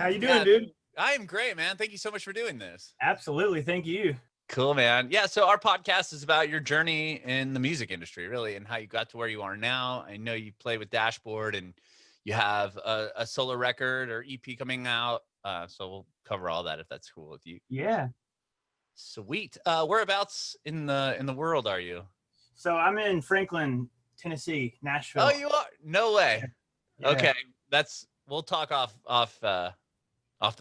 you doing, dude? I am great, man. Thank you so much for doing this. Absolutely. Thank you. Cool, man. Yeah, so our podcast is about your journey in the music industry, really, and how you got to where you are now. I know you play with Dashboard and you have a solo record or EP coming out. So we'll cover all that if that's cool with you. Yeah. Sweet. Whereabouts in the world are you? So I'm in Franklin, Tennessee, Nashville. Oh, you are? No way. Yeah. Okay. We'll talk off the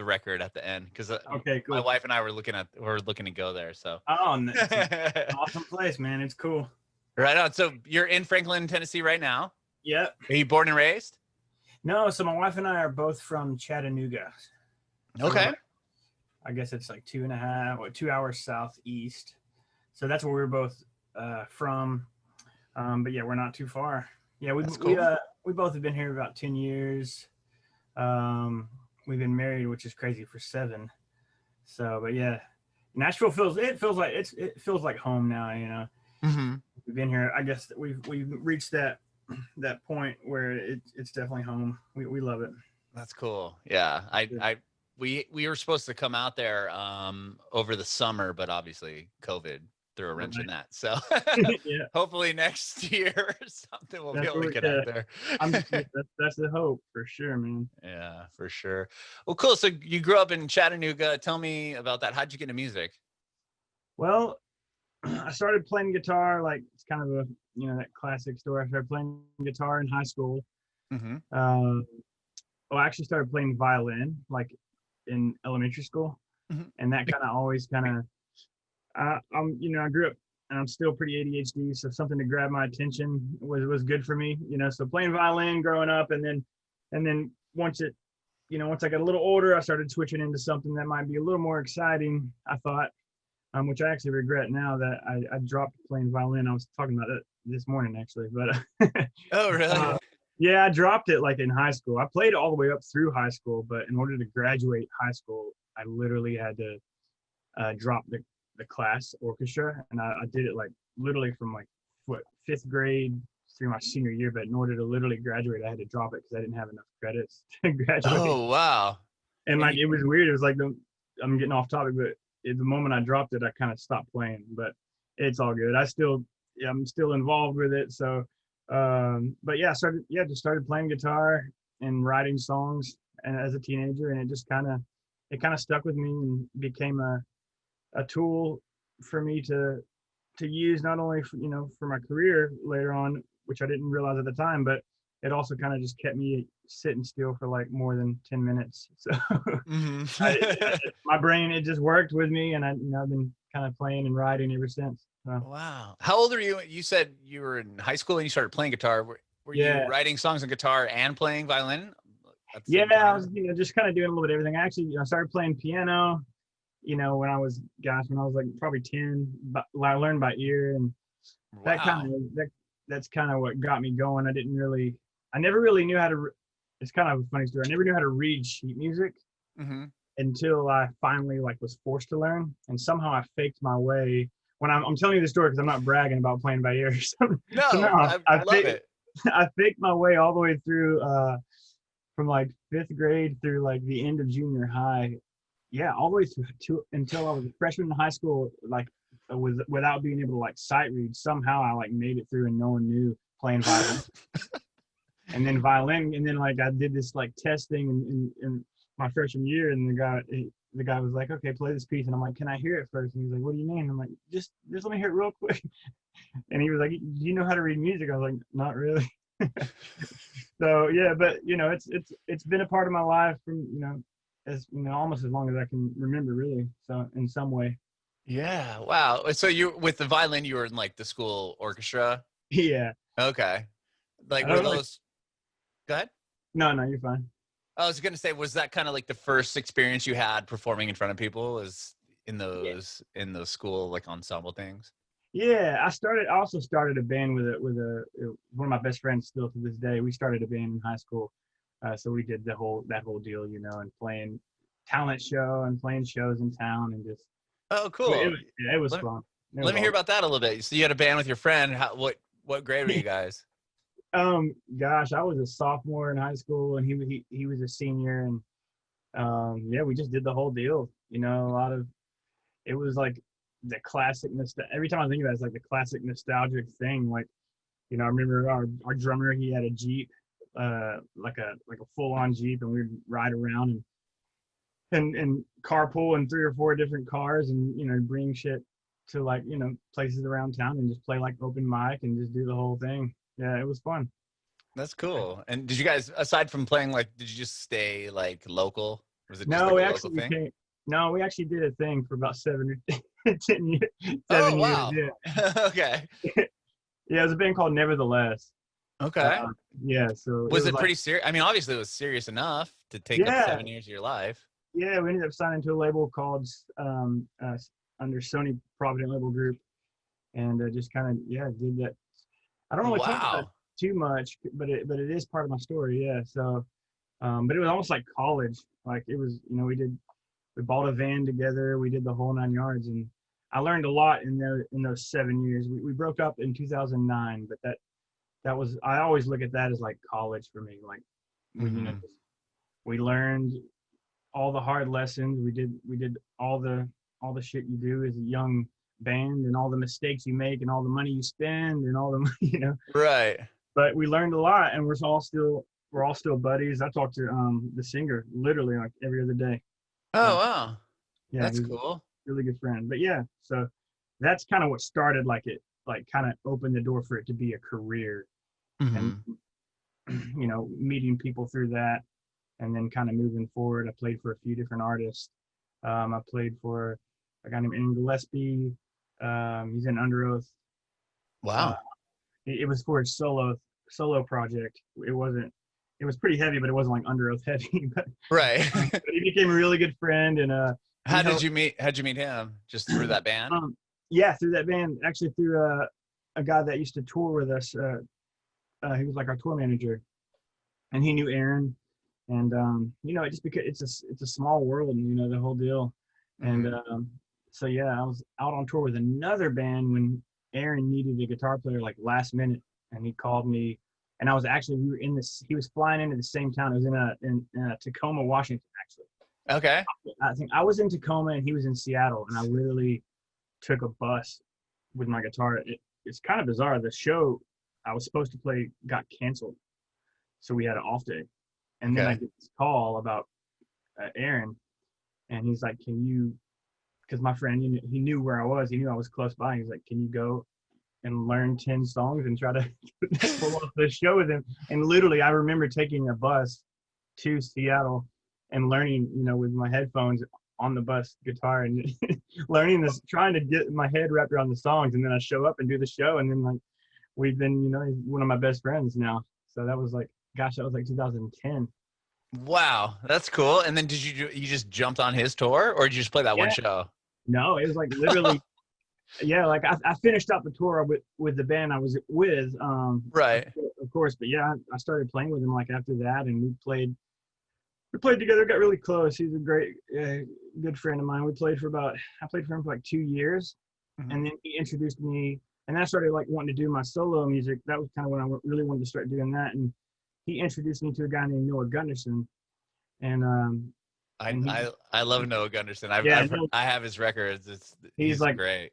record at the end because okay, cool. My wife and I were looking to go there. So it's an awesome place, man. It's cool. Right on. So you're in Franklin, Tennessee right now? Yep. Are you born and raised? No, so my wife and I are both from Chattanooga. So okay. I guess it's like 2 hours southeast. So that's where we're both from. But yeah, we're not too far. Yeah, we both have been here about 10 years. We've been married, which is crazy, for 7. So, but yeah, Nashville feels like home now. You know, mm-hmm. We've been here. I guess we've reached that point where it's definitely home. We love it. That's cool. Yeah, we were supposed to come out there over the summer, but obviously COVID threw a wrench in that. So yeah. Hopefully next year something will be able to get out there. That's the hope for sure, man. Yeah, for sure. Well, cool. So you grew up in Chattanooga. Tell me about that. How'd you get into music? Well, I started playing guitar. Like, it's kind of that classic story. I started playing guitar in high school. Mm-hmm. I actually started playing violin like in elementary school, mm-hmm. and that kind of always I grew up and I'm still pretty ADHD, so something to grab my attention was good for me, so playing violin growing up, and then once I got a little older, I started switching into something that might be a little more exciting, I thought, which I actually regret now that I dropped playing violin. I was talking about that this morning, actually, but oh, really? Yeah, I dropped it like in high school. I played all the way up through high school, but in order to graduate high school, I literally had to drop the class orchestra, and I did it like literally from like 5th grade through my senior year. But in order to literally graduate, I had to drop it because I didn't have enough credits to graduate. Oh, wow. And like, it was weird. It was like, I'm getting off topic, but the moment I dropped it, I kind of stopped playing. But it's all good. I'm still involved with it. So but yeah, just started playing guitar and writing songs and as a teenager, and it just kind of stuck with me and became a tool for me to use, not only for my career later on, which I didn't realize at the time, but it also kind of just kept me sitting still for like more than 10 minutes. So mm-hmm. My brain, it just worked with me, and I've been kind of playing and writing ever since. So. Wow. How old are you? You said you were in high school and you started playing guitar. Were you writing songs on guitar and playing violin? I was just kind of doing a little bit of everything. Actually, I started playing piano when I was like probably 10, but I learned by ear, and that's kind of what got me going. I never really knew how to, it's kind of a funny story. I never knew how to read sheet music mm-hmm. until I finally was forced to learn. And somehow I faked my way. When I'm telling you the story, because I'm not bragging about playing by ear. I love it. I faked my way all the way through, from like 5th grade through like the end of junior high. Yeah, all the way through until I was a freshman in high school, without being able to sight read. Somehow I made it through, and no one knew, playing violin. And then I did this testing in my freshman year, and the guy was like, "Okay, play this piece," and I'm like, "Can I hear it first?" And he's like, "What do you mean?" I'm like, "Just let me hear it real quick." And he was like, "Do you know how to read music?" I was like, "Not really." So yeah, but it's been a part of my life from almost as long as I can remember, really. So in some way. Yeah. Wow. So you, with the violin, you were in the school orchestra? Yeah. Okay. Were those? Go ahead. No, you're fine. I was gonna say, was that kind of the first experience you had performing in front of people? Was in those school ensemble things? Yeah, I also started a band with one of my best friends still to this day. We started a band in high school, so we did that whole deal, and playing talent show and playing shows in town, and just. Oh, cool! It was fun. Let me hear about that a little bit. So you had a band with your friend. What grade were you guys? Gosh, I was a sophomore in high school, and he was a senior, Yeah, we just did the whole deal. You know, it was like the classic every time I think about it, it's like the classic nostalgic thing. Like, you know, I remember our drummer, he had a Jeep, like a full on Jeep, and we'd ride around and carpool in 3 or 4 different cars, and you know, bring shit to, like, you know, places around town and just play like open mic and just do the whole thing. Yeah, it was fun. That's cool. And did you guys, aside from playing, like, did you just stay like local? Was it just No, like we a local actually thing? became no, we actually did a thing for about 7 or 10 years, Oh, 7 years. wow. Yeah, Okay. yeah. It was a band called Nevertheless. Okay. Uh, yeah, so it Was was it like, pretty serious? I mean, obviously it was serious enough to take up yeah, 7 years of your life. yeah. We ended up signing to a label called under Sony Provident Label Group, and just kind of, yeah, did that. I don't really talk about it Wow. too much, but it is part of my story. Yeah. So, but it was almost like college. Like, it was, you know, we bought a van together. We did the whole 9 yards, and I learned a lot in those 7 years. We broke up in 2009, but that was, I always look at that as like college for me. Like, you know, Hmm. we learned all the hard lessons. We did all the shit you do as a young band, and all the mistakes you make, and all the money you spend, and all the money, you know. Right. But we learned a lot, and we're all still buddies. I talk to the singer literally like every other day. Oh, Uh, wow. yeah, That's he's a cool. really good friend. But yeah, so that's kind of what started, like, it, like, kind of opened the door for it to be a career. And Hmm. you know, meeting people through that, and then kind of moving forward. I played for a few different artists. I played for a guy named Aaron Gillespie. He's in Under Oath. Uh, Wow. it was for his solo project. It wasn't. It was pretty heavy, but it wasn't like Under Oath heavy. Right. But he became a really good friend, and he How did helped. you meet? How'd you meet him? Just through that band? Yeah, through that band, actually through a guy that used to tour with us. He was like our tour manager, and he knew Aaron, and you know, it just, because it's a small world, and you know, the whole deal. And Hmm. so yeah, I was out on tour with another band when Aaron needed a guitar player, like, last minute, and he called me. And I was actually, we were in this, he was flying into the same town. It was in Tacoma, Washington, actually. Okay. I think I was in Tacoma and he was in Seattle, and I literally took a bus with my guitar. It's kind of bizarre. The show I was supposed to play got canceled, so we had an off day. And then I Okay. get this call about Aaron, and he's like, "Can you?" Because my friend, he knew where I was. He knew I was close by. He's like, "Can you go and learn 10 songs and try to pull off the show with him?" And literally, I remember taking a bus to Seattle and learning, you know, with my headphones on the bus guitar, and learning this, trying to get my head wrapped around the songs. And then I show up and do the show, and then, like, we've been, you know, he's one of my best friends now. So that was like, gosh, that was like 2010. Wow, that's cool. And then did you just jumped on his tour, or did you just play that one Yeah, show? no, it was like literally, yeah, like I finished out the tour with the band I was with, Right. of course. But yeah, I started playing with him like after that, and we played together, got really close. He's a great, good friend of mine. I played for him for like 2 years, Hmm. and then he introduced me, and then I started like wanting to do my solo music. That was kind of when I really wanted to start doing that, and he introduced me to a guy named Noah Gunderson, and I and I I love Noah Gunderson. yeah, Noah, I have his records. he's He's like great.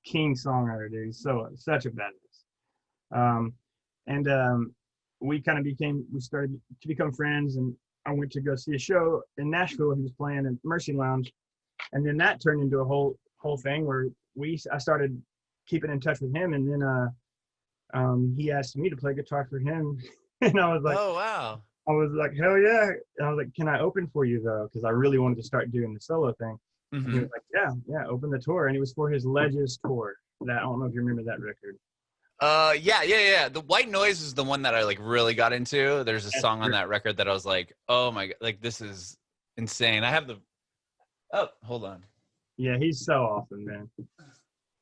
king songwriter, dude. He's such a badass. Um, and we kind of we started to become friends, and I went to go see a show in Nashville. He was playing at Mercy Lounge, and then that turned into a whole thing where I started keeping in touch with him, and then he asked me to play guitar for him, and Oh, wow. I was like, hell yeah! And I was like, can I open for you though? Because I really wanted to start doing the solo thing. And he was Hmm. like, yeah, yeah, open the tour, and it was for his Ledges tour. That, I don't know if you remember that record. Yeah. The White Noise is the one that I like really got into. There's a That's song on great. that record that I was like, oh my god, like this is insane. I have the Oh, hold on. Yeah, he's so awesome, man.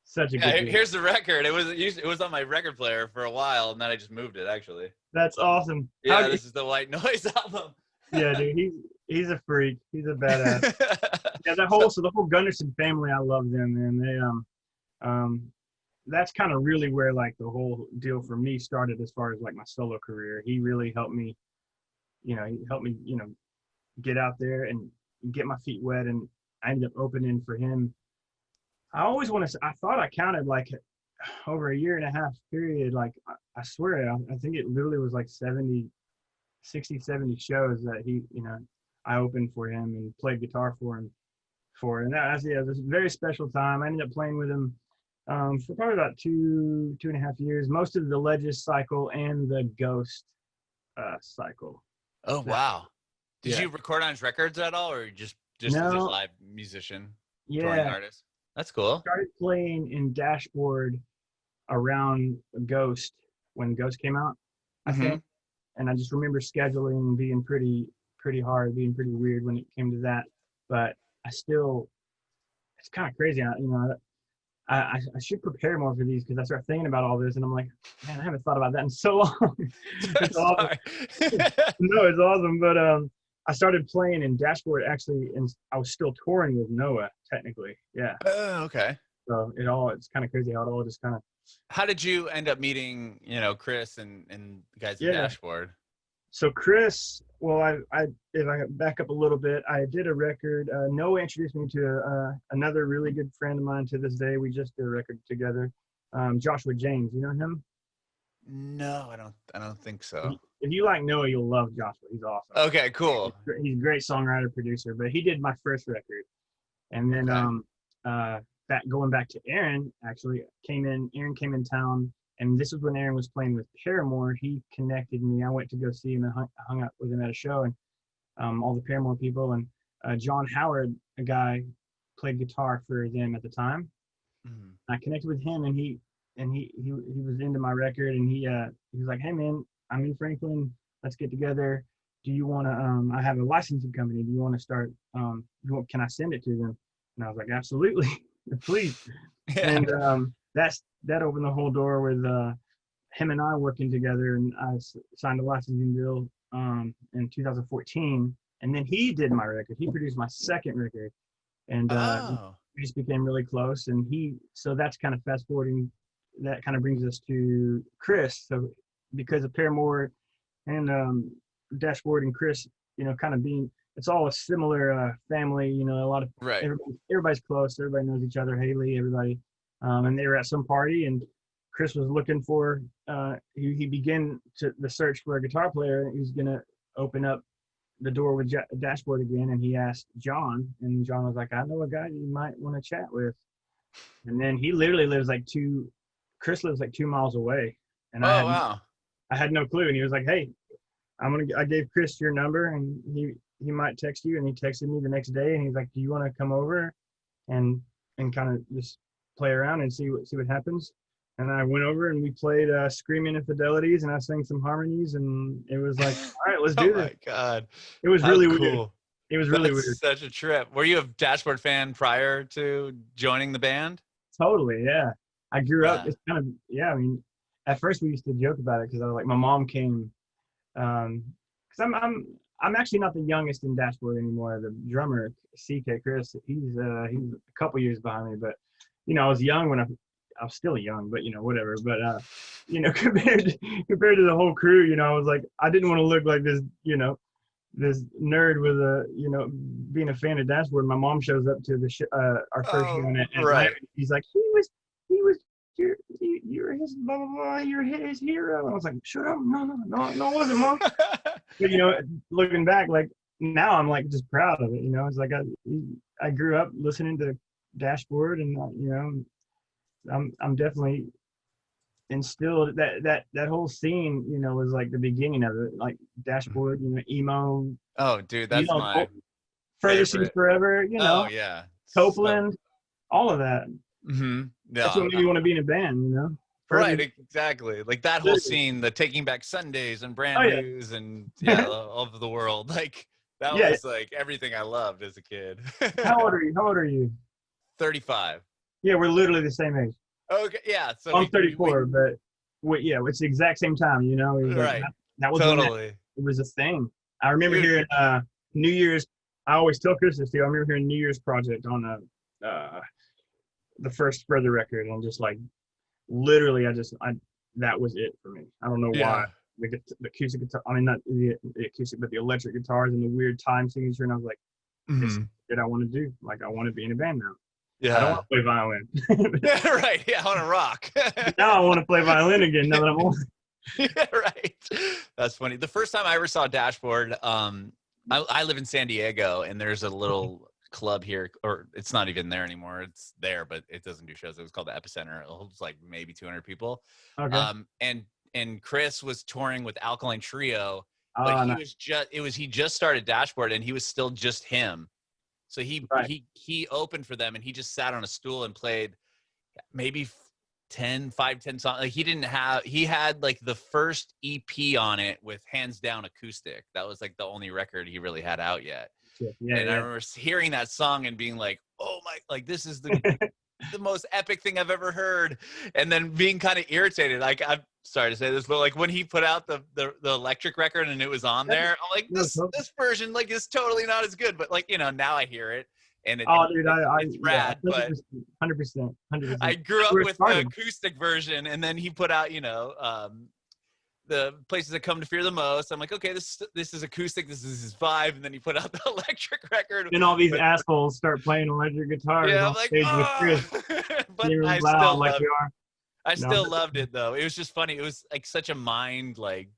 Such a Yeah, good dude. here's the record. It was on my record player for a while, and then I just moved it. Actually, That's awesome. yeah, this is the White Noise album. Yeah, dude, he's a freak. He's a badass. Yeah, So, the whole Gunderson family, I love them, man. Um, that's kind of really where like the whole deal for me started as far as like my solo career. He really helped me, he helped me, get out there, and get my feet wet, and I ended up opening for him. I thought I counted like over a year and a half period. Like I swear, I think it literally was like 60, 70 shows that I opened for him and played guitar for him and it was a very special time. I ended up playing with him for probably about 2.5 years, most of the Legis cycle and the Ghost cycle. Oh, wow. Did Yeah. you record on his records at all, or just as a No. live musician, touring Yeah. artist? That's cool. Started playing in Dashboard around Ghost when Ghost came out, I think. And I just remember scheduling being pretty hard, being pretty weird when it came to that. But it's kind of crazy. I should prepare more for these, because I start thinking about all this and I'm like, man, I haven't thought about that in so long. It's awesome. No, it's awesome. But I started playing in Dashboard actually, and I was still touring with Noah technically. Yeah. Oh, okay. So it's kind of crazy how it all just kind of. How did you end up meeting, Chris and the guys at Dashboard? So Chris, well, if I back up a little bit, I did a record. Noah introduced me to another really good friend of mine to this day. We just did a record together. Joshua James, you know him? No, I don't think so. If you like Noah, you'll love Joshua. He's awesome. Okay, cool. He's a great songwriter, producer, but he did my first record. And then going back to Aaron, actually Aaron came in town, and this was when Aaron was playing with Paramore. He connected me. I went to go see him and hung out with him at a show, and all the Paramore people, and John Howard, a guy, played guitar for them at the time. Mm-hmm. I connected with him, and he was into my record, and he was like, "Hey man, I'm in Franklin. Let's get together. Do you want to? I have a licensing company. Do you want to start? Can I send it to them?" And I was like, "Absolutely, please." Yeah. And that opened the whole door with him and I working together, and I signed a licensing deal in 2014. And then he did my record. He produced my second record, and we just became really close. And so that's kind of fast forwarding. That kind of brings us to Chris. So because of Paramore and Dashboard and Chris, kind of it's all a similar family. A lot of everybody's close. Everybody knows each other. Haley, everybody. And they were at some party, and Chris was looking for. He began the search for a guitar player. He was gonna open up the door with Dashboard again, and he asked John, and John was like, "I know a guy you might want to chat with." And then he literally lives Chris lives like 2 miles away, and I had no clue. And he was like, "Hey, I gave Chris your number, and he might text you." And he texted me the next day, and he's like, "Do you want to come over and kind of just play around and see what happens?" And I went over and we played Screaming Infidelities, and I sang some harmonies, and it was like, all right, let's do this. Oh my God. It was really cool. Weird. It was really weird. Such a trip. Were you a Dashboard fan prior to joining the band? Totally, yeah. I grew up, it's kind of, I mean, at first we used to joke about it because I was like, my mom came, because I'm actually not the youngest in Dashboard anymore. The drummer, CK Chris, he's a couple years behind me, but I was young when I was still young, but whatever. But compared to the whole crew, I was like, I didn't want to look like this, this nerd with being a fan of Dashboard. My mom shows up to the our first show, and he's like, he was you're his blah blah blah, you're his hero. And I was like, shut up, no, it wasn't, Mom. But looking back, like now I'm like just proud of it. It's like I grew up listening to Dashboard, and I'm definitely instilled that whole scene, was like the beginning of it, like Dashboard, emo. Oh, dude, that's my Further Seas Forever, Oh yeah, Copeland, all of that. Mm-hmm. Yeah, that's what made me want to be in a band, Right, exactly. Like that whole scene, the Taking Back Sundays and Brand News and all over the world. Like that was like everything I loved as a kid. How old are you? 35. Yeah, we're literally the same age. Okay, yeah. So I'm 34, but it's the exact same time. It was right. Like, that was totally. It was a thing. I remember hearing New Year's. I always tell Chris this too. I remember hearing New Year's Project on the first Further record, and just like literally, that was it for me. I don't know why. The acoustic guitar. I mean, not the acoustic, but the electric guitars and the weird time signature. And I was like, This is Mhm. what I want to do. Like, I want to be in a band now. I don't Yeah. want to play violin. Yeah, right. Yeah, I want to rock. Now I want to play violin again. Now that I'm old. Yeah, right. That's funny. The first time I ever saw Dashboard, I live in San Diego, and there's a little club here, or it's not even there anymore. It's there, but it doesn't do shows. It was called the Epicenter. It holds like maybe 200 people. Okay. And Chris was touring with Alkaline Trio, but No. he just started Dashboard, and he was still just him. So Right. he opened for them, and he just sat on a stool and played maybe 10 songs. Like he had like the first EP on it with hands down acoustic. That was like the only record he really had out yet. Yeah. And I remember hearing that song and being like, oh my, like this is the most epic thing I've ever heard. And then being kind of irritated. Like, I'm sorry to say this, but like when he put out the electric record and it was on there, I'm like, this version like is totally not as good. But like, now I hear it. And dude, it's rad, but 100%. I grew up with the acoustic version, and then he put out, the Places That Come to Fear the Most. I'm like, okay, this is acoustic, this is his vibe, and then he put out the electric record. And all these assholes start playing electric guitars. Yeah, I'm like, but I still loved it though. It was just funny. It was like such a mind like.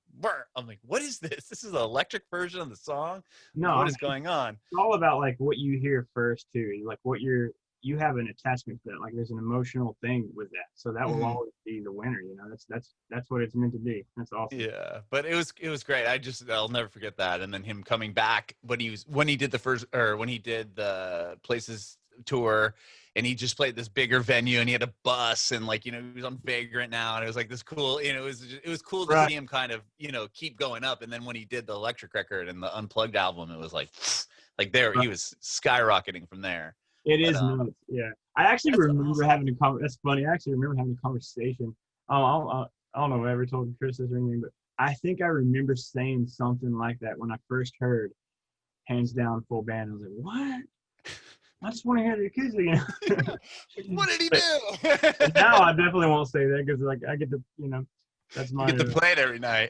I'm like, what is this? This is the electric version of the song. No, what is going on? It's all about like what you hear first too. Like what you have an attachment to that. Like there's an emotional thing with that. So that will always be the winner. That's what it's meant to be. That's awesome. Yeah, but it was great. I'll never forget that. And then him coming back when he did the Places tour, and he just played this bigger venue, and he had a bus, and like he was on Vagrant now, and it was like this cool, it was cool to see him kind of keep going up. And then when he did the electric record and the Unplugged album, it was like there he was skyrocketing from there. It is nuts. Yeah, I actually remember having a conversation. That's funny. I actually remember having a conversation. I don't know if I ever told Chris this or anything, but I think I remember saying something like that when I first heard Hands Down full band. I was like, what? I just want to hear the acoustic. What did he do? Now I definitely won't say that because like I get to, that's my. You get to play it every night.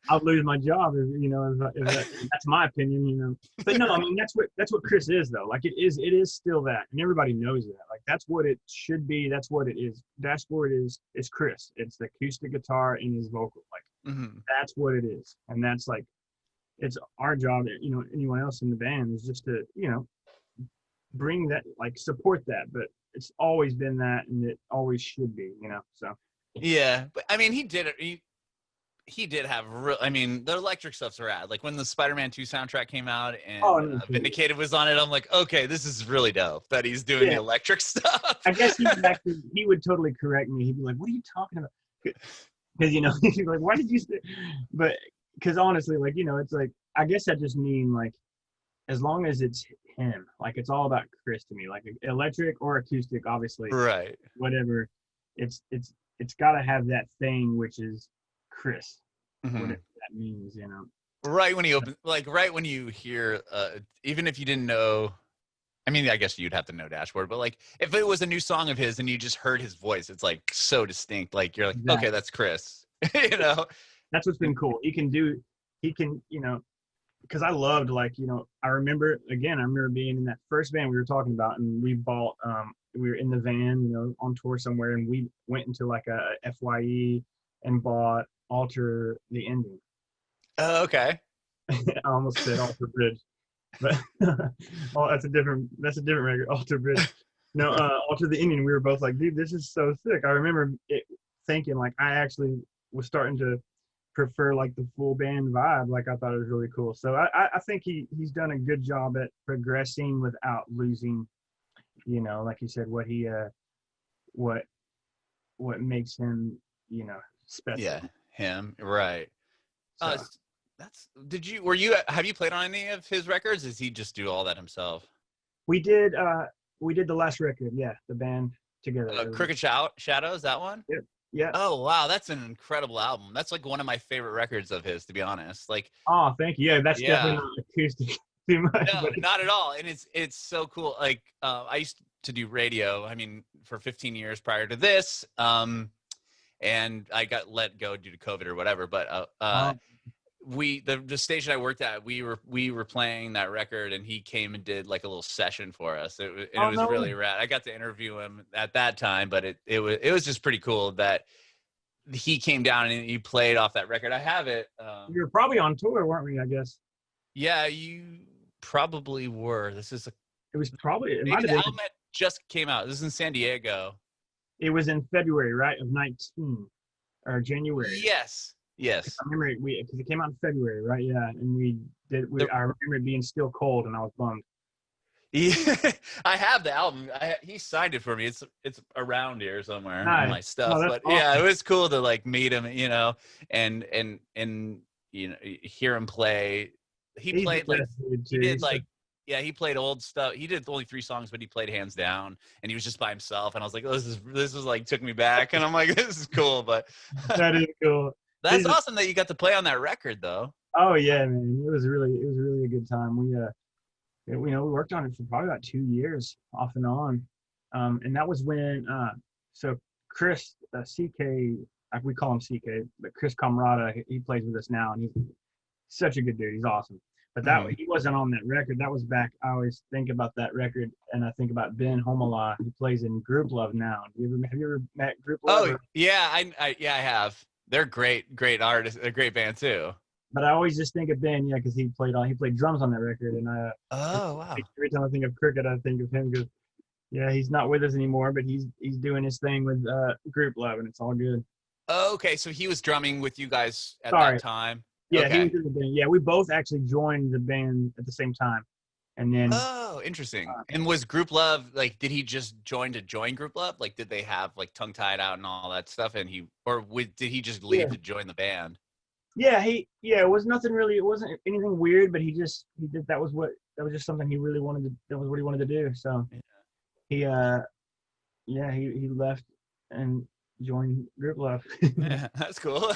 I'll lose my job if that's my opinion. But no, I mean that's what Chris is though. Like it is still that, and everybody knows that. Like that's what it should be. That's what it is. Dashboard is Chris. It's the acoustic guitar and his vocal. Like that's what it is, and that's like it's our job. Anyone else in the band is just to bring that, like support that. But it's always been that, and it always should be. So. Yeah, but I mean, he did it. He did have the electric stuff's rad. Like when the Spider-Man 2 soundtrack came out and Vindicated was on it, I'm like, okay, this is really dope that he's doing the electric stuff. I guess he would totally correct me. He'd be like, what are you talking about? Because, he's like, why did you say? But because honestly, like, it's like, I guess that just mean like, as long as it's him, like it's all about Chris to me, like electric or acoustic, obviously. Right. Whatever. It's got to have that thing, which is Chris, whatever that means, Right when he opens, like right when you hear, even if you didn't know, I mean, I guess you'd have to know Dashboard, but like if it was a new song of his and you just heard his voice, it's like so distinct. Like you're like, okay, that's Chris. That's what's been cool. He can, because I loved I remember being in that first band we were talking about, and we bought, we were in the van, on tour somewhere, and we went into like a FYE and bought Auteur the ending. Oh, okay. I almost said Alter Bridge, but that's a different record. Alter Bridge. No, Alter the ending. We were both like, dude, this is so sick. I remember thinking like I actually was starting to prefer like the full band vibe. Like I thought it was really cool. So I think he's done a good job at progressing without losing, like you said, what he what makes him, special. Yeah, him, right. So. Have you played on any of his records? Does he just do all that himself? We did the last record, the band together. Crooked Shadows, that one? Yep. Yeah. Oh wow, that's an incredible album. That's like one of my favorite records of his, to be honest. Like, oh, thank you. Yeah, that's definitely not acoustic too much. No, not at all. And it's so cool. Like I used to do radio, for 15 years prior to this. And I got let go due to COVID or whatever. But the station I worked at, we were playing that record, and he came and did like a little session for us. It was no really way. rad. I got to interview him at that time, but it was just pretty cool that he came down and he played off that record. I have it. We were probably on tour, weren't we? I guess Yeah, you probably were. it might Maybe have the been. album just came out. This is in San Diego. It was in February, right, of 19 or January. Yes. I remember because it came out in February, right? Yeah, and we did. I remember it being still cold, and I was bummed. Yeah, I have the album. He signed it for me. It's around here somewhere on my Nice. stuff. Oh, that's But yeah, awesome. it was cool to like meet him, and hear him play. He He's the played like best dude he too. did like yeah, he played old stuff. He did only 3 songs, but he played hands down, and he was just by himself. And I was like, oh, this was like took me back, and I'm like, this is cool. But That is cool. that's awesome that you got to play on that record, though. Oh yeah, man. It was really a good time. We worked on it for probably about 2 years off and on. And that was when so Chris CK, we call him CK, but Chris Camarada, he plays with us now, and he's such a good dude. He's awesome. But he wasn't on that record. That was back. I always think about that record, and I think about Ben Homala, who plays in Group Love now. Have you ever met Group Love? Oh yeah, I have. They're great artists. They're a great band too. But I always just think of Ben, yeah, because he played drums on that record, and oh wow. every time I think of Cricket, I think of him because yeah, he's not with us anymore, but he's doing his thing with Group Love, and it's all good. Oh, okay, so he was drumming with you guys at that time. Yeah, okay. He was in the band. Yeah, we both actually joined the band at the same time, and then. Oh, interesting. And was Group Love like? Did he just join Group Love? Like, did they have like Tongue Tied Out and all that stuff? And did he just leave to join the band? Yeah, it was nothing really. It wasn't anything weird, but he did. That was just something he really wanted to. That was what he wanted to do. So, he left and joined Group Love. Yeah, that's cool.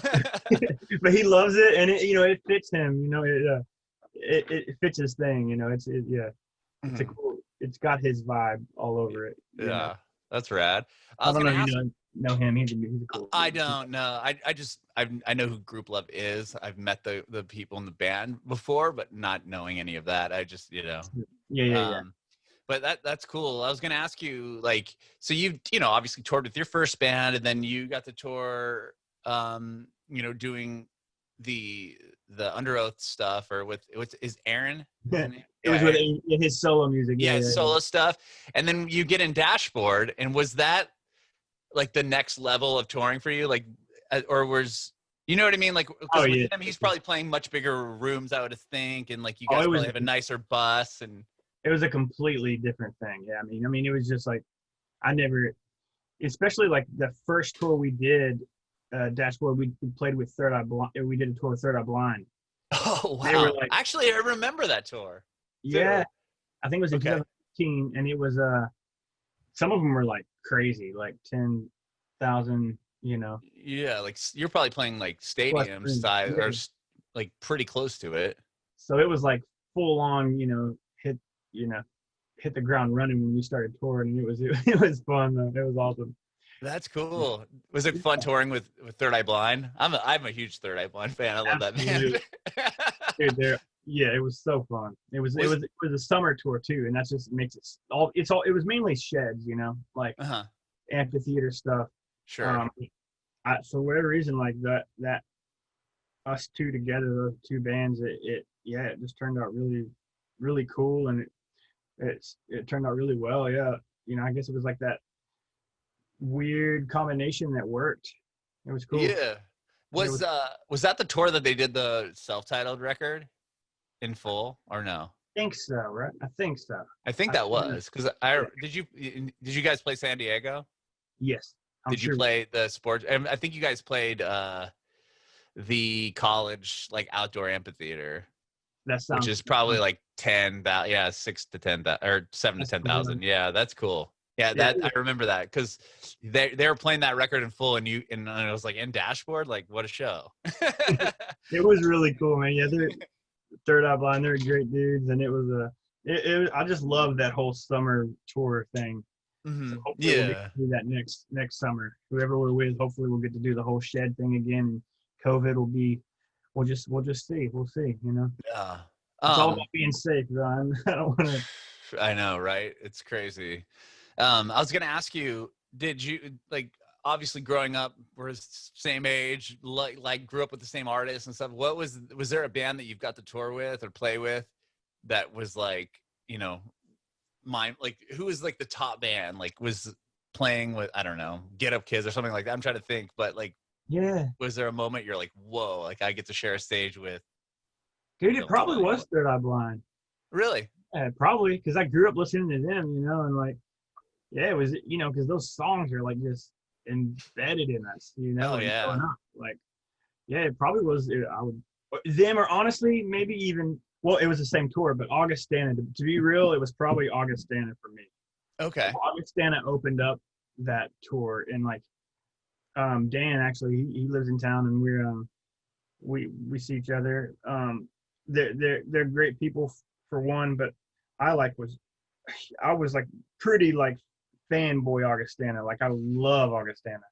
But he loves it, and it fits him. It fits his thing. It's a cool. It's got his vibe all over it. Yeah, that's rad. I don't know. You know him. He's a cool. I don't know. I know who Group Love is. I've met the people in the band before, but not knowing any of that. I just Yeah. But that's cool. I was going to ask you, like, so you obviously toured with your first band, and then you got to tour, doing the Under Oath stuff, or is Aaron? It was with his solo music. Yeah, solo stuff. And then you get in Dashboard, and was that like the next level of touring for you? Like, or was, you know what I mean? Like, because with him, he's probably playing much bigger rooms, I would think, and like you guys probably have a nicer bus and. It was a completely different thing. Yeah, I mean, it was just like especially like the first tour we did, Dashboard. We played with Third Eye Blind. We did a tour with Third Eye Blind. Oh wow! Actually, I remember that tour. Yeah, I think it was in 2015, and it was some of them were like crazy, like 10,000. Yeah, like you're probably playing like stadium size or like pretty close to it. So it was like full on, hit the ground running when we started touring. It was fun though. It was awesome. That's cool. Was it fun touring with Third Eye Blind? I'm a huge Third Eye Blind fan. I love that band. Dude, it was so fun. It was a summer tour too, and that just makes it all. It was mainly sheds, like amphitheater stuff. Sure. For whatever reason, like that us two together, those two bands, it just turned out really, really cool, and it turned out really well. Yeah, I guess it was like that weird combination that worked. It was cool. Yeah. Was that the tour that they did the self-titled record in full, or no? I think so, right? I think so. I think that was because did you guys play San Diego? Yes. Did you play the sports? I think you guys played the college like outdoor amphitheater. Which is probably like 10,000, 6 to 10,000 or 7 to 10,000. Yeah, that's cool. Yeah, I remember that because they were playing that record in full, and I was like, in Dashboard, like what a show. It was really cool, man. Yeah, they're Third Eye Blind. They're great dudes, and it was I just love that whole summer tour thing. Mm-hmm. So hopefully we'll get to do that next summer. Whoever we're with, hopefully we'll get to do the whole shed thing again. COVID will be we'll just see. We'll see. You know, Yeah. it's all about being safe, though. I don't want to. I know, right? It's crazy. I was gonna ask you, did you like obviously growing up, we're the same age, like grew up with the same artists and stuff. What was there a band that you've got to tour with or play with that was like, you know, mine, like who was like the top band, like was playing with, I don't know, Get Up Kids or something like that? I'm trying to think, but like, Yeah, was there a moment you're like, whoa, like I get to share a stage with dude, it Bill probably Kelly? was Third Eye Blind. Really? Yeah, probably because I grew up listening to them, you know, and like, yeah, it was, you know, because those songs are like just embedded in us, you know, Oh and yeah. growing up, like, yeah, it probably was. I would them or honestly, maybe even. Well, it was the same tour, but Augustana. To be real, it was probably Augustana for me. Okay. Augustana opened up that tour, and like, Dan actually, he lives in town, and we see each other. They're great people for one, but I like I was like pretty like fanboy Augustana. Like I love Augustana.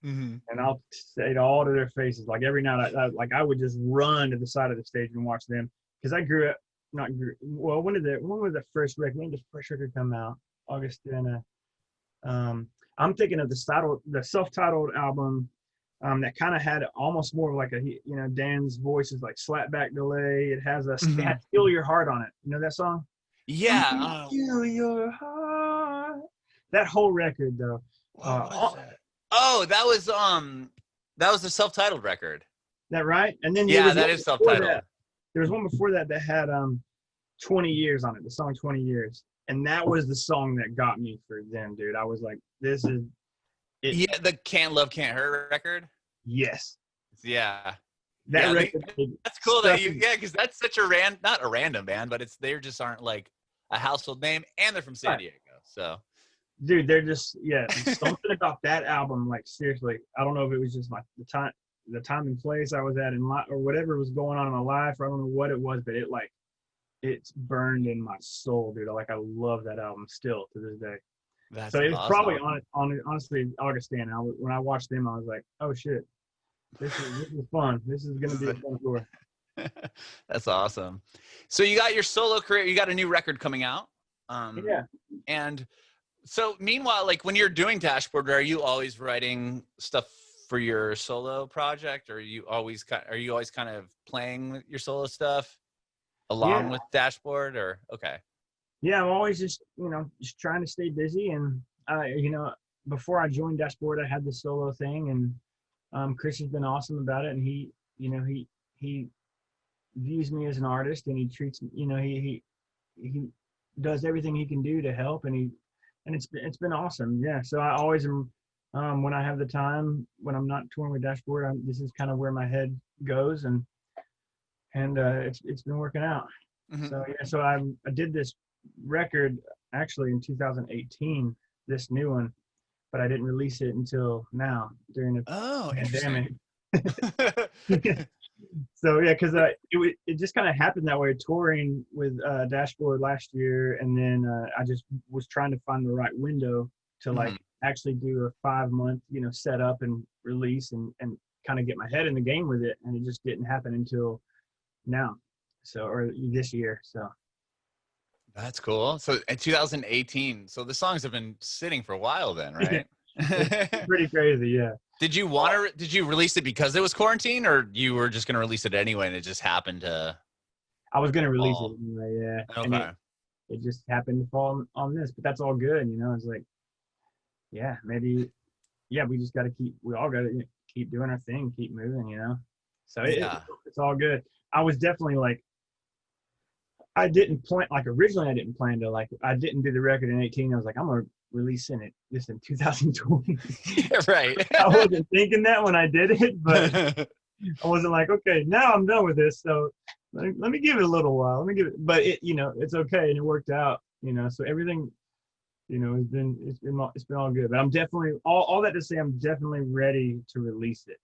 Mm-hmm. And I'll say it all to their faces. Like every night, I would just run to the side of the stage and watch them because I grew up. Not grew. Well, when was the first record? When did the first record come out? Augustina. I'm thinking of the self-titled album. That kind of had almost more of like Dan's voice is like slapback delay. It has had "Steal Your Heart" on it. You know that song? Yeah. Steal Your Heart. That whole record though. What was that? Oh, that was the self-titled record. That right? And then yeah, that is self-titled. There was one before that had 20 years on it, the song 20 Years. And that was the song that got me for them, dude. I was like, this is it. Yeah, the Can't Love, Can't Hurt record? Yes. Yeah. That record. That's cool that because that's such a not a random band, but they just aren't like a household name, and they're from San Diego. So dude, they're just something about that album, like seriously. I don't know if it was just like the time and place I was at in life or whatever was going on in my life. I don't know what it was, but it's burned in my soul, dude. Like I love that album still to this day. That's so it's awesome. probably honestly Augustana. When I watched them, I was like, oh shit, this is fun. This is gonna be a fun tour. That's awesome. So you got your solo career. You got a new record coming out. Yeah. And so meanwhile, like when you're doing Dashboard, are you always writing stuff for your solo project, or are you always kind of playing your solo stuff along with Dashboard, or okay? Yeah, I'm always just trying to stay busy, and before I joined Dashboard, I had the solo thing, and Chris has been awesome about it, and he views me as an artist, and he treats he does everything he can do to help, and it's been awesome. Yeah, so I always am. When I have the time, when I'm not touring with Dashboard, this is kind of where my head goes, and it's been working out. Mm-hmm. So I did this record actually in 2018, this new one, but I didn't release it until now during the pandemic. So yeah, because it just kind of happened that way, touring with Dashboard last year, and then I just was trying to find the right window to like actually do a 5-month set up and release and kind of get my head in the game with it, and it just didn't happen until now, or this year. So that's cool. So in 2018, so the songs have been sitting for a while then, right? It's pretty crazy. Yeah. Did you release it because it was quarantine, or you were just going to release it anyway and it just happened to? I was going to release it anyway, yeah. Okay. And it just happened to fall on this, but that's all good, it's like, yeah, maybe, yeah, we just got to we all got to keep doing our thing, keep moving, So it's all good. I was definitely like, I didn't plan, like originally I didn't plan to, like, I didn't do the record in 18. I was like, I'm going to release this in 2020. Right. I wasn't thinking that when I did it, but I wasn't like, okay, now I'm done with this. So let me give it a little while. But it's okay. And it worked out, so everything, it's been all good, but I'm definitely all that to say, I'm definitely ready to release it,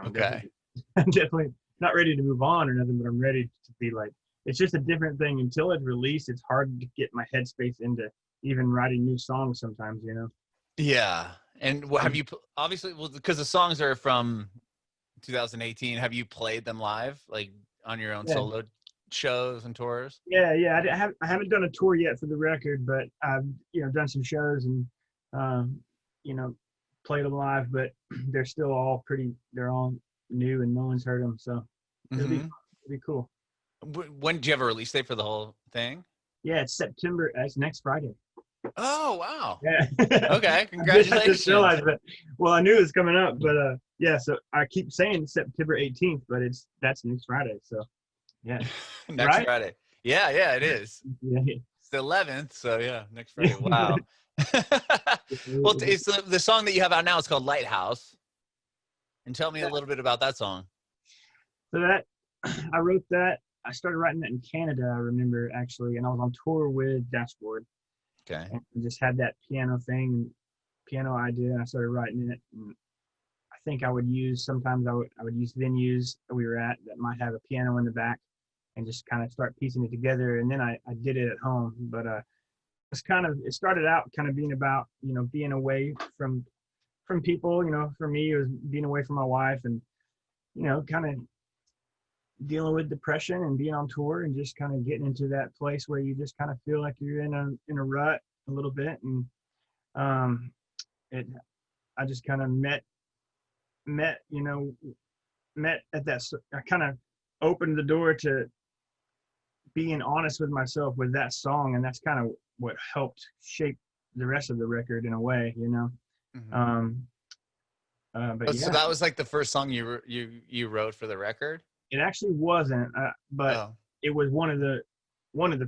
Okay. I'm definitely not ready to move on or nothing, but I'm ready to be like, it's just a different thing. Until it's released, it's hard to get my headspace into even writing new songs sometimes, Yeah. And have you obviously, because the songs are from 2018. Have you played them live, like on your own Yeah. solo shows and tours? Yeah. I haven't done a tour yet for the record, but I've done some shows and you know played them live. But they're still all they're all new and no one's heard them, so it'll be cool. When do you have a release date for the whole thing? Yeah, it's September. It's next Friday. Oh, wow. Yeah. Okay, I congratulations. just realized that. Well, I knew it was coming up, but yeah. So I keep saying September 18th, but that's next Friday. So yeah. Next Right? Friday. Yeah, it is. Yeah. It's the 11th, so yeah, next Friday. Wow. Well, it's the song that you have out now is called Lighthouse. And tell me a little bit about that song. So I wrote that. I started writing that in Canada, I remember, actually, and I was on tour with Dashboard. Okay. And I just had that piano thing and piano idea, and I started writing it. And I think sometimes I would use venues that we were at that might have a piano in the back and just kind of start piecing it together. And then I did it at home. But it started out kind of being about, being away from people. For me, it was being away from my wife and, kind of dealing with depression and being on tour and just kind of getting into that place where you just kind of feel like you're in a rut a little bit. And I just kind of met at that. I kind of opened the door to being honest with myself with that song, and that's kind of what helped shape the rest of the record in a way, But So that was like the first song you wrote for the record? It actually wasn't, but it was one of the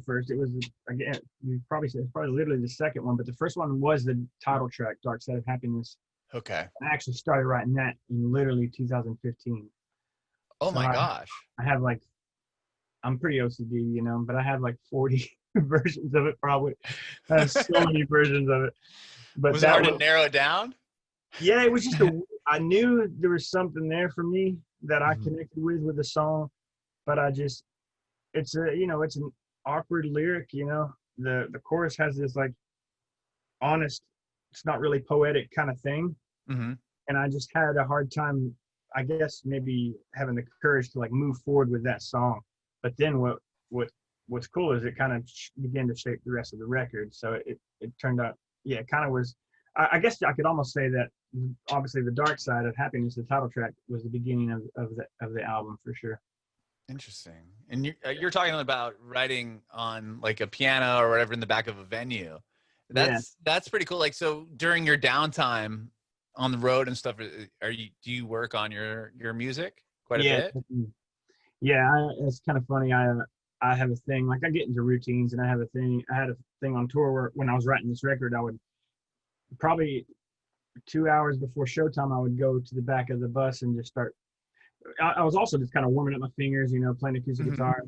first. It was, again, you probably said it's probably literally the second one, but the first one was the title track, Dark Side of Happiness. Okay. I actually started writing that in literally 2015. Oh my gosh. I have I'm pretty OCD, but I have 40 versions of it probably. I have so many versions of it. But was it hard to narrow it down? Yeah, it was just I knew there was something there for me that I connected with the song, but it's an awkward lyric, the chorus has this honest, it's not really poetic kind of thing. And I just had a hard time, I guess, maybe having the courage to move forward with that song. But then what's cool is it kind of began to shape the rest of the record. So it turned out, it kind of was, I guess I could almost say that obviously the Dark Side of Happiness, the title track, was the beginning of the album for sure. Interesting. And you're talking about writing on a piano or whatever in the back of a venue. That's pretty cool. So during your downtime on the road and stuff, do you work on your music quite a bit? Yeah, it's kind of funny. I have a thing, I get into routines, and I had a thing on tour where when I was writing this record, I would probably 2 hours before showtime, I would go to the back of the bus and just start. I was also just kind of warming up my fingers, playing acoustic guitar,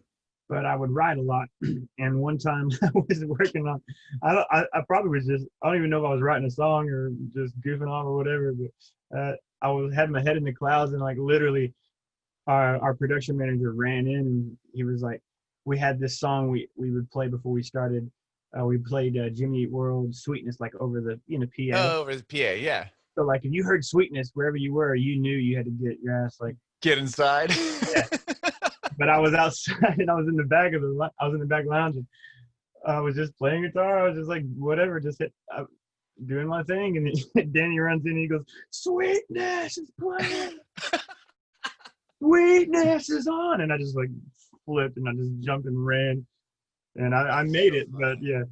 but I would write a lot. And one time I was working on, I probably was just, I don't even know if I was writing a song or just goofing off or whatever, but I had my head in the clouds, and literally our production manager ran in, and he was like, we had this song we would play before we started. We played Jimmy Eat World, Sweetness, over the PA. Oh, over the PA, yeah. So if you heard Sweetness wherever you were, you knew you had to get your ass get inside. Yeah. But I was outside, and I was in the back lounge, and I was just playing guitar. I was just whatever, just doing my thing, and then Danny runs in and he goes, "Sweetness is playing." Sweetness is on, and I just flipped, and I just jumped and ran, and I made it. But yeah,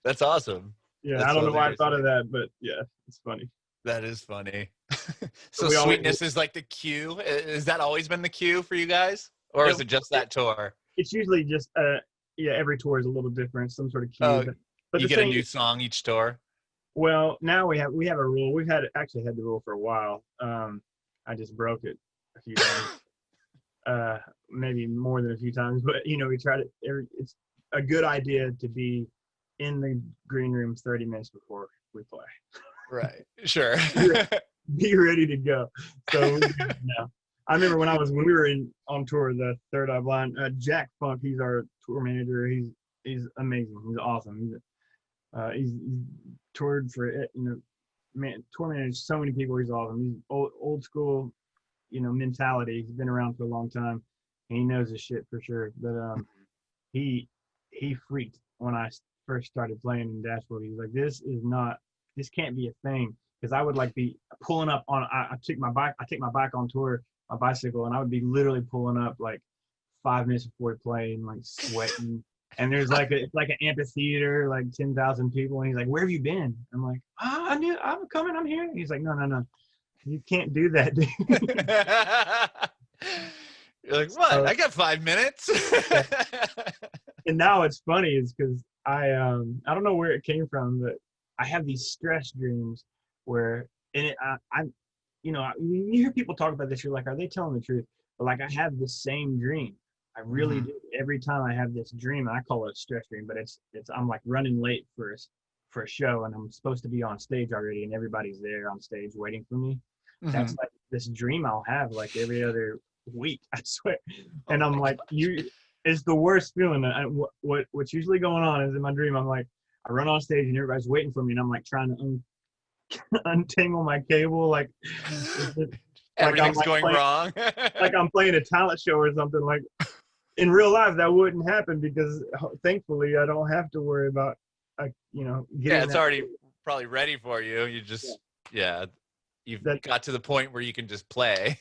that's awesome. Yeah, I don't know why I thought of that, but yeah, it's funny. That is funny. So Sweetness is the cue. Has that always been the cue for you guys, or is it just that tour? It's usually just every tour is a little different, some sort of cue. But you get a new song each tour. Well, now we have a rule. We've actually had the rule for a while. I just broke it a few times, maybe more than a few times. But we try to. It's a good idea to be in the green room 30 minutes before we play. Right. Sure. Be ready to go. So now, I remember when we were on tour, the Third Eye Blind. Jack Funk, he's our tour manager. He's amazing. He's awesome. He's toured for it, man, tour managed so many people. He's awesome. He's old school, mentality. He's been around for a long time, and he knows his shit for sure. But he freaked when I first started playing in Dashboard. He's like, this can't be a thing, because I would like be pulling up on. I take my bike on tour, my bicycle, and I would be literally pulling up like 5 minutes before playing, like sweating. And there's like it's like an amphitheater, like 10,000 people, and he's like, "Where have you been?" I'm like, I'm coming, I'm here." He's like, "No, you can't do that, dude." You're like, "What? So, I got 5 minutes." yeah. And now it's funny is because I don't know where it came from, but I have these stress dreams where, and you hear people talk about this, you're like, are they telling the truth? But like, I have the same dream. I really do. Every time I have this dream, and I call it a stress dream, but it's I'm like running late for a show, and I'm supposed to be on stage already, and everybody's there on stage waiting for me. That's like this dream I'll have like every other week, I swear. And I'm like, it's the worst feeling. What's usually going on is in my dream, I'm like, I run on stage and everybody's waiting for me, and I'm like trying to untangle my cable, like everything's like going wrong. Like I'm playing a talent show or something. Like in real life, that wouldn't happen because thankfully I don't have to worry about, it's already probably ready for you. You just, you've got to the point where you can just play.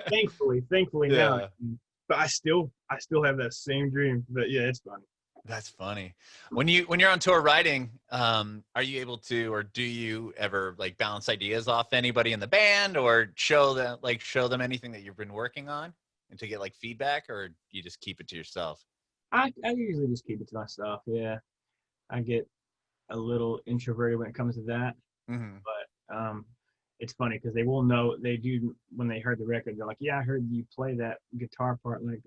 Thankfully now. But I still have that same dream. But yeah, it's funny. That's funny. When you're on tour writing, are you able to, or do you ever like bounce ideas off anybody in the band, or show them anything that you've been working on, and to get like feedback, or you just keep it to yourself? I usually just keep it to myself. Yeah, I get a little introverted when it comes to that. But it's funny because they will know, they do, when they heard the record, they're like, "Yeah, I heard you play that guitar part like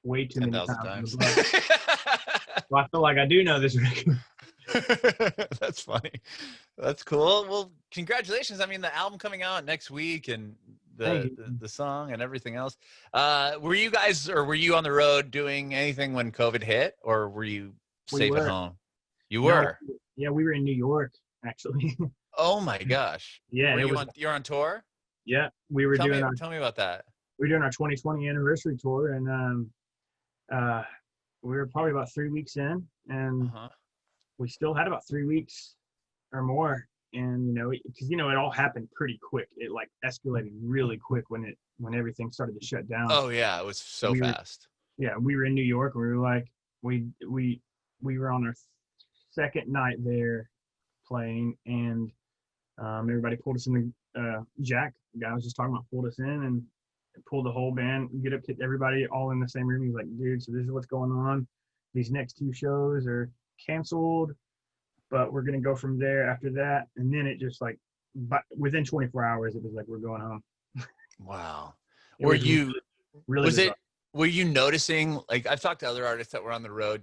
way too many times." Well, I feel like I do know this record. That's funny. That's cool. Well, congratulations. I mean, the album coming out next week, and the song and everything else. Were you on the road doing anything when COVID hit, or were you safe at home? You were? No, yeah, we were in New York, actually. Oh my gosh. Yeah. You're on tour? Yeah. We were tell me about that. We were doing our 2020 anniversary tour, and we were probably about 3 weeks in, and we still had about 3 weeks or more. And, because, it all happened pretty quick. It like escalated really quick when everything started to shut down. Oh yeah. It was so fast. We were in New York, and we were like, we were on our second night there playing, and everybody pulled us in. Jack, the guy I was just talking about, pulled us in and pulled the whole band, get up to everybody all in the same room. He's like, "Dude, so this is what's going on. These next 2 shows are canceled, but we're going to go from there after that." And then it just like, but within 24 hours, it was like, we're going home. Wow. Were you noticing, like, I've talked to other artists that were on the road,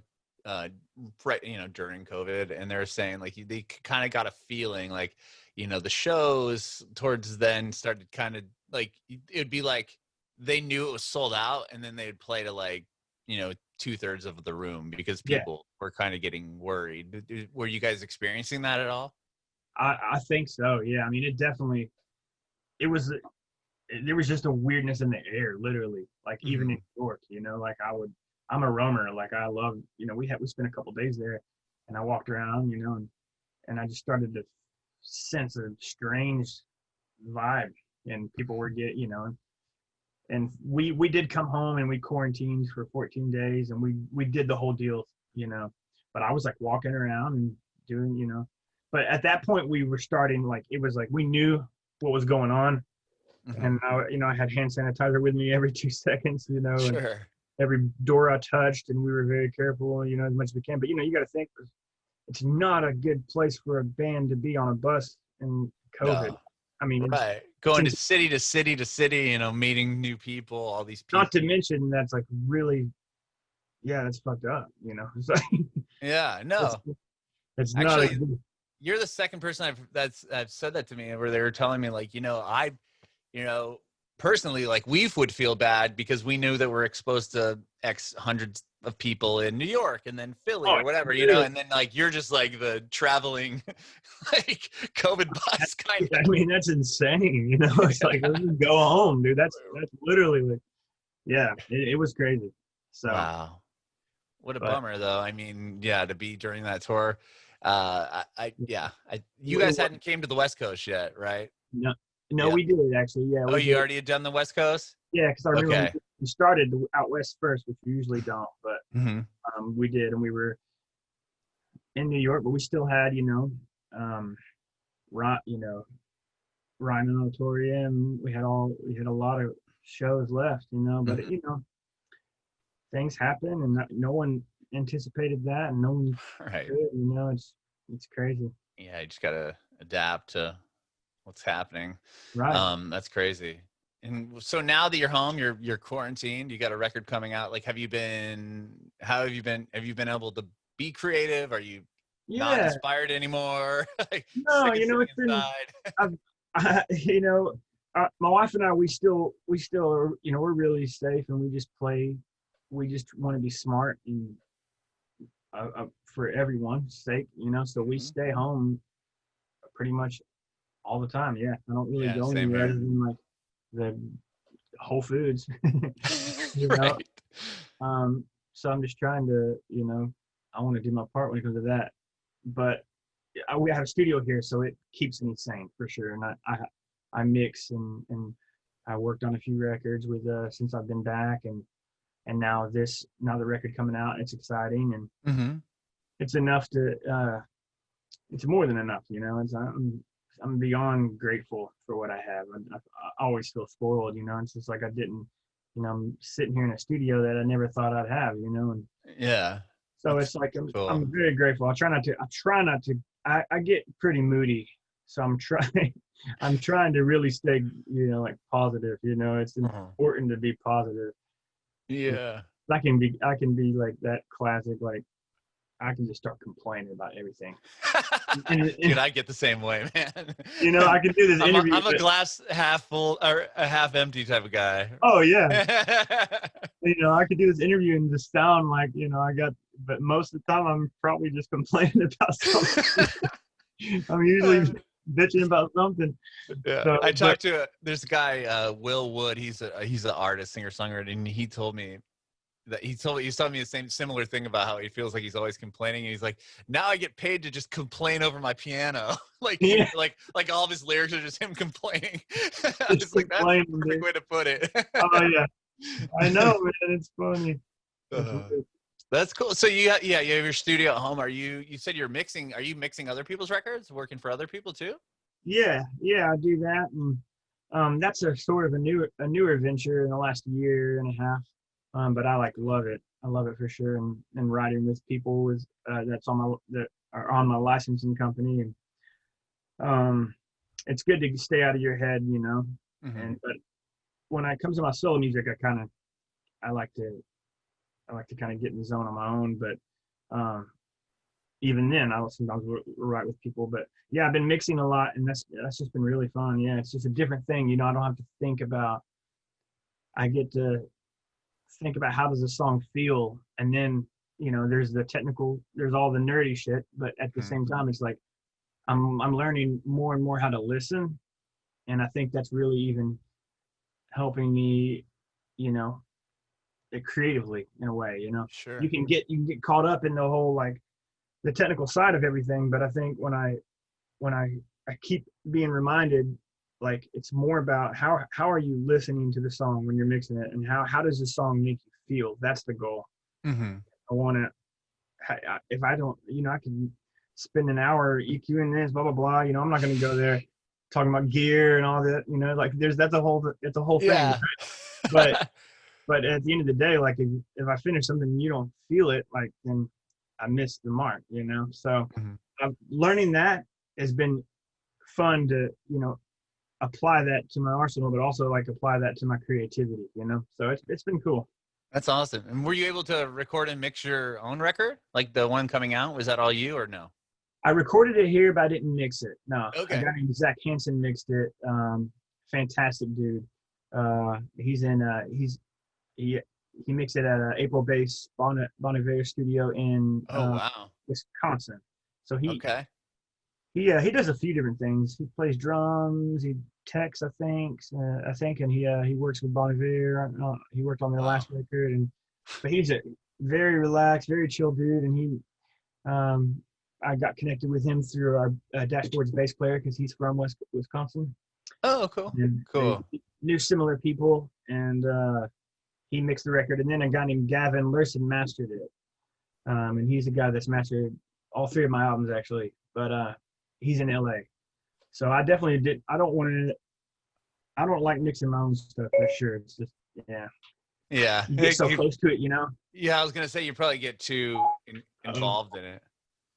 during COVID, and they're saying like they kind of got a feeling like, the shows towards then started kind of like, it'd be like they knew it was sold out, and then they'd play to like, 2/3 of the room because people were kind of getting worried. Were you guys experiencing that at all? I think so. Yeah. I mean, there was just a weirdness in the air, literally, like even in New York, like I'm a roamer. Like I love, we spent a couple days there, and I walked around, and I just started to sense a strange vibe, and people were and we did come home, and we quarantined for 14 days, and we did the whole deal, but I was like walking around and doing, but at that point we were starting, like, it was like we knew what was going on. And I had hand sanitizer with me every 2 seconds, Sure. And every door I touched, and we were very careful, as much as we can. But you got to think, it's not a good place for a band to be on a bus in COVID. No. I mean, right, going to city to city to city, meeting new people, all these people. Not to mention that's like really, that's fucked up. It's like, yeah, no, it's actually, not. You're the second person I've said that to me, where they were telling me like, personally, like we would feel bad because we knew that we're exposed to X hundreds of people in New York and then Philly Oh, or whatever, really? and then like you're just like the traveling like COVID bus kind I mean, that's insane. It's like, let's just go home, dude. That's literally like, yeah, it was crazy. So, Wow. What a but bummer though. I mean, yeah, to be during that tour. You it guys was, hadn't came to the West Coast yet, right? no, no, Yeah. we did actually. Yeah, Oh, we you did. already had done the West Coast? Yeah, because I remember Okay. we started out west first, which we usually don't, but Mm-hmm. we did, and we were in New York, but we still had, um, Ryman Auditorium. We had a lot of shows left, but Mm-hmm. things happen, and no one anticipated that, and no one Right. could. It's crazy. Yeah, you just gotta adapt to what's happening. Right. That's crazy. And so now that you're home, you're quarantined, you got a record coming out. Like, how have you been able to be creative? Are you not Yeah. inspired anymore? Like No, sick of sitting it's been. inside? I've, my wife and I, we still are. We're really safe, and we just play. We just want to be smart and for everyone's sake, So we Mhm. stay home pretty much all the time. Yeah, I don't really Yeah, go same anywhere other here. than like the Whole Foods, you know. Right. So I'm just trying to, I want to do my part when it comes to that. But we have a studio here, so it keeps me sane for sure. And I mix and I worked on a few records with since I've been back, and now the record coming out, it's exciting, and Mm-hmm. it's enough to it's more than enough, I'm beyond grateful for what I have. I always feel spoiled, It's just like I didn't, I'm sitting here in a studio that I never thought I'd have, and Yeah, so that's it's like cool. I'm very grateful. I try not to. I get pretty moody, so I'm trying. I'm trying to really stay, like positive. It's Uh-huh. important to be positive. Yeah. I can be like that classic, like I can just start complaining about everything. And Dude, I get the same way, man. I can do this interview, I'm a but glass half full or a half empty type of guy. oh yeah, I could do this interview and just sound like, but most of the time I'm probably just complaining about something. I'm usually bitching about something. Yeah, So, I but talked to there's a guy, Will Wood. He's an artist, singer, songwriter, and he told me that he's telling me the same similar thing about how he feels like he's always complaining. And he's like, now I get paid to just complain over my piano, yeah, like all of his lyrics are just him complaining. I just was like, that's the complaining, perfect dude. way to put it. Oh yeah, I know, man. It's funny. It's Uh, weird. that's cool. So you have your studio at home. You said you're mixing. Are you mixing other people's records, working for other people too? Yeah, I do that, and that's a sort of a newer venture in the last year and a half. But I like love it. I love it for sure, and writing with people that are on my licensing company, and it's good to stay out of your head, Mm-hmm. And but when it comes to my solo music, I like to kind of get in the zone on my own, but even then, I'll sometimes write with people. But yeah, I've been mixing a lot, and that's just been really fun. Yeah, it's just a different thing. I don't have to think about. I get to think about how does a song feel, and then there's all the nerdy shit. But at the Mm-hmm. same time, it's like I'm learning more and more how to listen, and I think that's really even helping me, you know, creatively in a way. Sure. You can get caught up in the whole like the technical side of everything, but I think when I keep being reminded, like it's more about how are you listening to the song when you're mixing it, and how does the song make you feel? That's the goal. Mm-hmm. I want to. If I don't, I can spend an hour EQing this, blah blah blah. I'm not going to go there talking about gear and all that. Like it's a whole thing. Yeah. But at the end of the day, like if I finish something and you don't feel it, like then I missed the mark. So Mhm. learning that has been fun to apply that to my arsenal, but also like apply that to my creativity. So it's been cool. That's awesome. And were you able to record and mix your own record? Like the one coming out? Was that all you or no? I recorded it here, but I didn't mix it. No, a Okay. guy named Zach Hansen mixed it. Fantastic dude. He he mixed it at a April based Bonnevere studio in Oh, wow. Wisconsin. So Okay. he does a few different things. He plays drums. He techs, I think, and he works with Bonnevere. He worked on their Wow. last record, and but he's a very relaxed, very chill dude. And um, I got connected with him through our Dashboard's bass player because he's from Wisconsin, Oh, cool. and they Cool. knew similar people, and he mixed the record. And then a guy named Gavin Lurson mastered it, and he's the guy that's mastered all three of my albums actually. But he's in LA. So I definitely did. I don't like mixing my own stuff for sure. It's just, yeah, Yeah. you get so close to it, you know? Yeah, I was gonna say you probably get too Uh-oh. involved in it.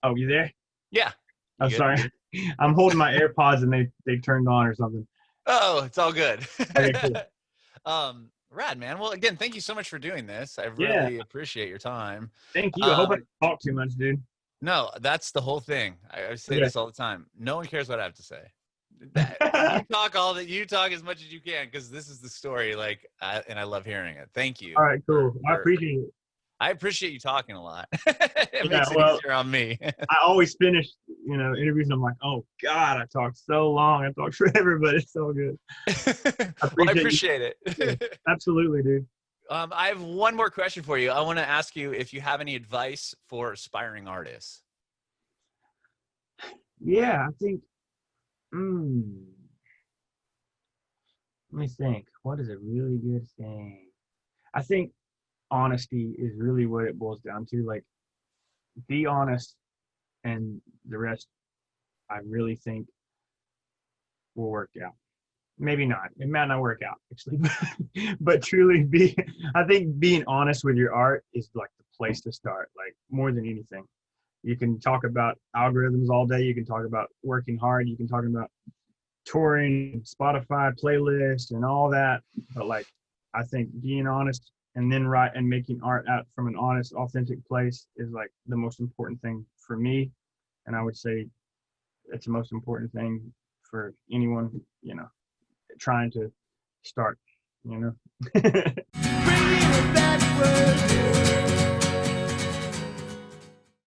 Oh, you there? Yeah. I'm You good? sorry. I'm holding my AirPods and they turned on or something. Oh, it's all good. Okay, cool. Rad, man. Well, again, thank you so much for doing this. I Yeah, really appreciate your time. thank you. I hope I Um, didn't talk too much, dude. no, that's the whole thing. I say Okay. this all the time. No one cares what I have to say. You talk as much as you can because this is the story. And I love hearing it. Thank you. All right, cool. I appreciate it. I appreciate you talking a lot. It Yeah, makes it well, easier on me. I always finish, interviews and I'm like, oh God, I talked so long. I talked forever, but it's so good. I Well, I appreciate appreciate you. it. Absolutely, dude. I have one more question for you. I want to ask you if you have any advice for aspiring artists. Yeah, I think, let me think. What is a really good thing? I think honesty is really what it boils down to. Like, be honest, and the rest, I really think, will work out. Maybe not. It might not work out, actually. But truly, I think being honest with your art is like the place to start, like, more than anything. You can talk about algorithms all day. You can talk about working hard. You can talk about touring, Spotify playlist, and all that. But like, I think being honest and then write and making art out from an honest, authentic place is like the most important thing for me. And I would say it's the most important thing for anyone, trying to start, you know.